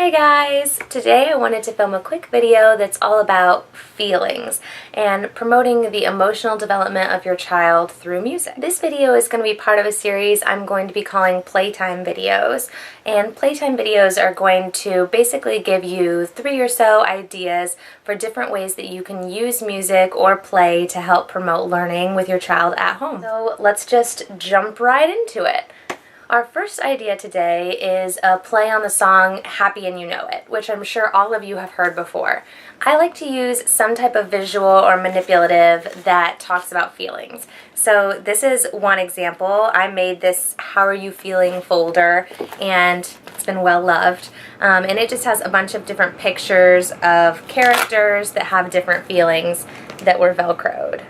Hi guys! Today I wanted to film a quick video that's all about feelings and promoting the emotional development of your child through music. This video is going to be part of a series I'm going to be calling Playtime videos, and Playtime videos are going to basically give you 3 or so ideas for different ways that you can use music or play to help promote learning with your child at home. So let's just jump right into it. Our first idea today is a play on the song Happy and You Know It, which I'm sure all of you have heard before. I like to use some type of visual or manipulative that talks about feelings. So this is one example. I made this How Are You Feeling folder, and it's been well loved. And it just has a bunch of different pictures of characters that have different feelings that were Velcroed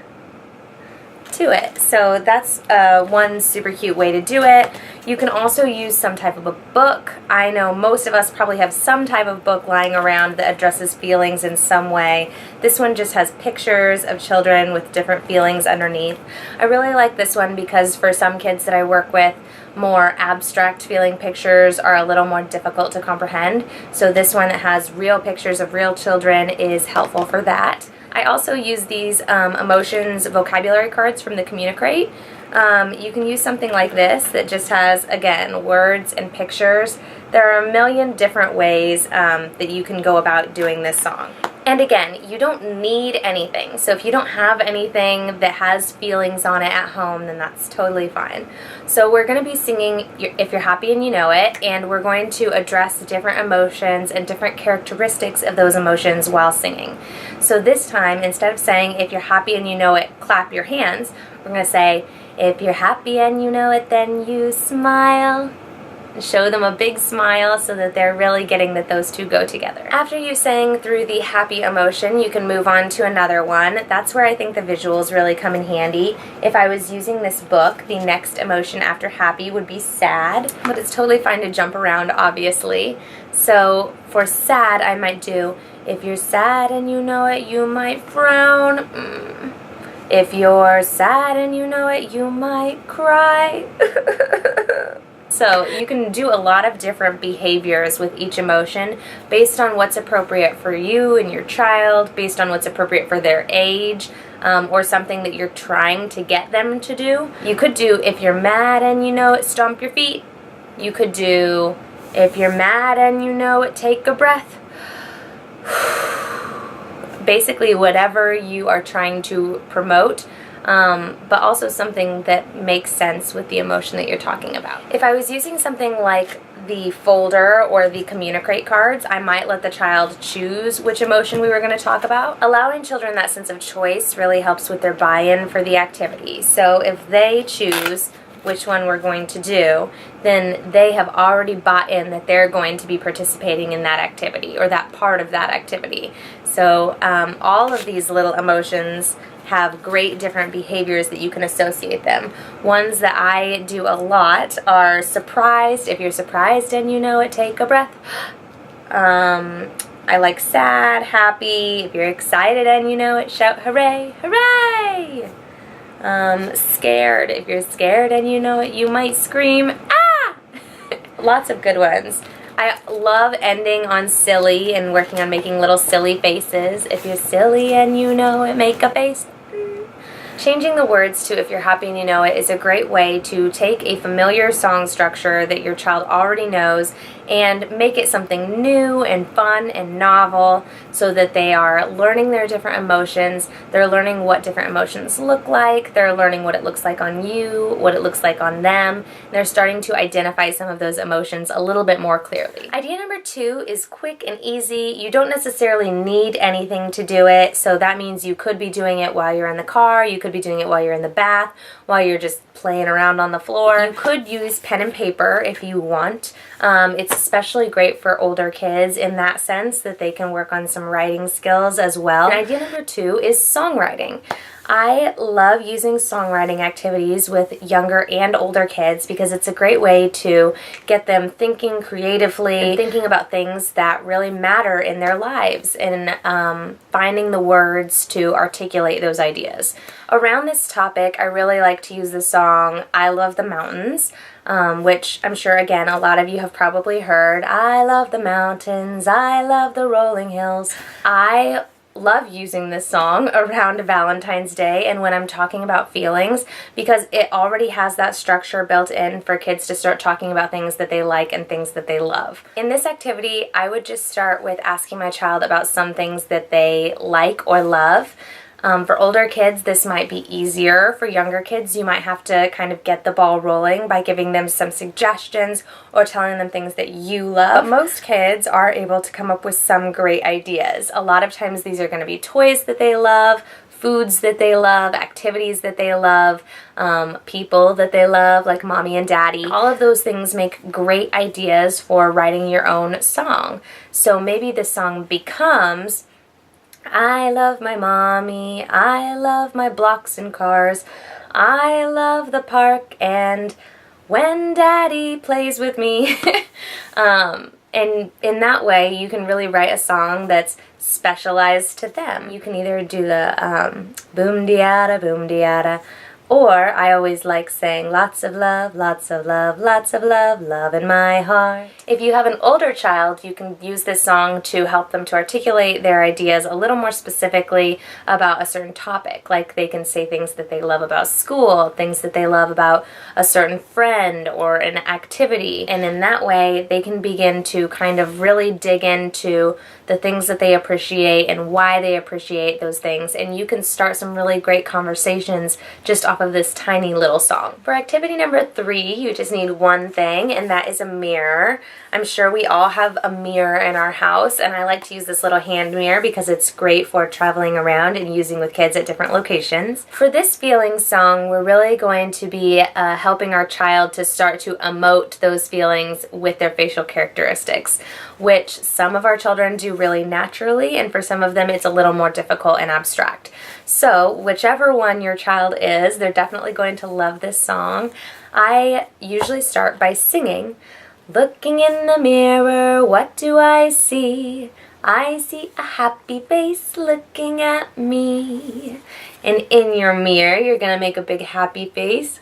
to it. So that's one super cute way to do it. You can also use some type of a book. I know most of us probably have some type of book lying around that addresses feelings in some way. This one just has pictures of children with different feelings underneath. I really like this one because for some kids that I work with, more abstract feeling pictures are a little more difficult to comprehend. So this one that has real pictures of real children is helpful for that. I also use these emotions vocabulary cards from the Communicate. You can use something like this that just has, again, words and pictures. There are a million different ways that you can go about doing this song. And again, you don't need anything. So if you don't have anything that has feelings on it at home, then that's totally fine. So we're going to be singing If You're Happy and You Know It, and we're going to address different emotions and different characteristics of those emotions while singing. So this time, instead of saying If You're Happy and You Know It, clap your hands, we're going to say If you're happy and you know it, then you smile. Show them a big smile so that they're really getting that those two go together. After you sang through the happy emotion, you can move on to another one. That's where I think the visuals really come in handy. If I was using this book, the next emotion after happy would be sad, but it's totally fine to jump around, obviously. So for sad, I might do, if you're sad and you know it, you might frown. If you're sad and you know it, you might cry. So you can do a lot of different behaviors with each emotion based on what's appropriate for you and your child, based on what's appropriate for their age, or something that you're trying to get them to do. You could do, if you're mad and you know it, stomp your feet. You could do, if you're mad and you know it, take a breath. Basically whatever you are trying to promote, but also something that makes sense with the emotion that you're talking about. If I was using something like the folder or the Communicate cards, I might let the child choose which emotion we were going to talk about. Allowing children that sense of choice really helps with their buy-in for the activity. So if they choose which one we're going to do, then they have already bought in that they're going to be participating in that activity or that part of that activity. So all of these little emotions have great different behaviors that you can associate them. Ones that I do a lot are surprised. If you're surprised and you know it, take a breath. I like sad, happy. If you're excited and you know it, shout hooray, hooray! Scared. If you're scared and you know it, you might scream, ah! Lots of good ones. I love ending on silly and working on making little silly faces. If you're silly and you know it, make a face. Changing the words to If You're Happy and You Know It is a great way to take a familiar song structure that your child already knows and make it something new and fun and novel so that they are learning their different emotions. They're learning what different emotions look like. They're learning what it looks like on you, what it looks like on them. They're starting to identify some of those emotions a little bit more clearly. Idea number 2 is quick and easy. You don't necessarily need anything to do it, so that means you could be doing it while you're in the car, you could be doing it while you're in the bath, while you're just playing around on the floor. You could use pen and paper if you want. It's especially great for older kids in that sense that they can work on some writing skills as well. And idea number 2 is songwriting. I love using songwriting activities with younger and older kids because it's a great way to get them thinking creatively and thinking about things that really matter in their lives and finding the words to articulate those ideas. Around this topic, I really like to use the song I Love the Mountains. which I'm sure, again, a lot of you have probably heard. I love the mountains, I love the rolling hills. I love using this song around Valentine's Day and when I'm talking about feelings, because it already has that structure built in for kids to start talking about things that they like and things that they love. In this activity, I would just start with asking my child about some things that they like or love. For older kids, this might be easier. For younger kids, you might have to kind of get the ball rolling by giving them some suggestions or telling them things that you love. But most kids are able to come up with some great ideas. A lot of times these are going to be toys that they love, foods that they love, activities that they love, people that they love, like mommy and daddy. All of those things make great ideas for writing your own song. So maybe the song becomes, I love my mommy, I love my blocks and cars, I love the park, and when daddy plays with me. And in that way, you can really write a song that's specialized to them. You can either do the boom-de-ada, or I always like saying lots of love, lots of love, lots of love, love in my heart. If you have an older child, you can use this song to help them to articulate their ideas a little more specifically about a certain topic. Like they can say things that they love about school, things that they love about a certain friend or an activity. And in that way, they can begin to kind of really dig into the things that they appreciate and why they appreciate those things. And you can start some really great conversations just off of this tiny little song. For activity number 3, you just need one thing, and that is a mirror. I'm sure we all have a mirror in our house, and I like to use this little hand mirror because it's great for traveling around and using with kids at different locations. For this feeling song, we're really going to be helping our child to start to emote those feelings with their facial characteristics, which some of our children do really naturally, and for some of them it's a little more difficult and abstract. So whichever one your child is, they're definitely going to love this song. I usually start by singing, looking in the mirror, what do I see? I see a happy face looking at me. And in your mirror, you're going to make a big happy face.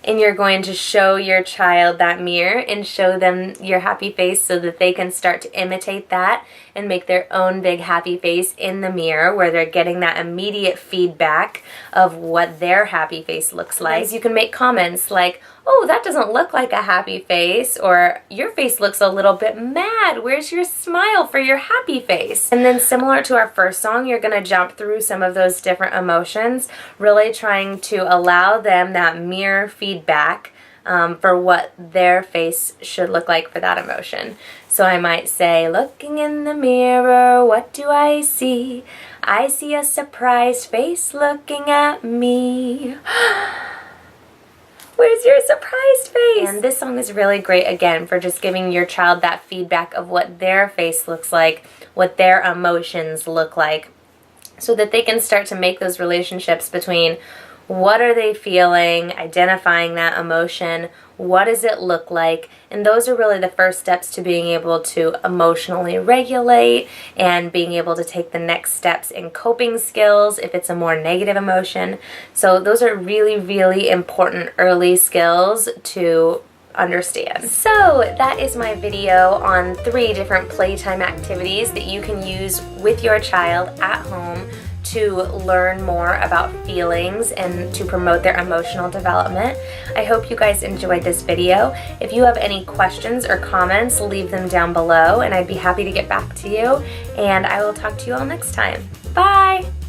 And you're going to show your child that mirror and show them your happy face so that they can start to imitate that and make their own big happy face in the mirror, where they're getting that immediate feedback of what their happy face looks like. You can make comments like, oh, that doesn't look like a happy face, or your face looks a little bit mad. Where's your smile for your happy face? And then similar to our first song, you're going to jump through some of those different emotions, really trying to allow them that mirror feedback for what their face should look like for that emotion. So I might say, looking in the mirror, what do I see? I see a surprised face looking at me. Where's your surprised face? And this song is really great, again, for just giving your child that feedback of what their face looks like, what their emotions look like, so that they can start to make those relationships between what are they feeling, identifying that emotion, what does it look like, and those are really the first steps to being able to emotionally regulate and being able to take the next steps in coping skills if it's a more negative emotion. So those are really, really important early skills to understand. So that is my video on 3 different playtime activities that you can use with your child at home to learn more about feelings and to promote their emotional development. I hope you guys enjoyed this video. If you have any questions or comments, leave them down below and I'd be happy to get back to you. And I will talk to you all next time. Bye!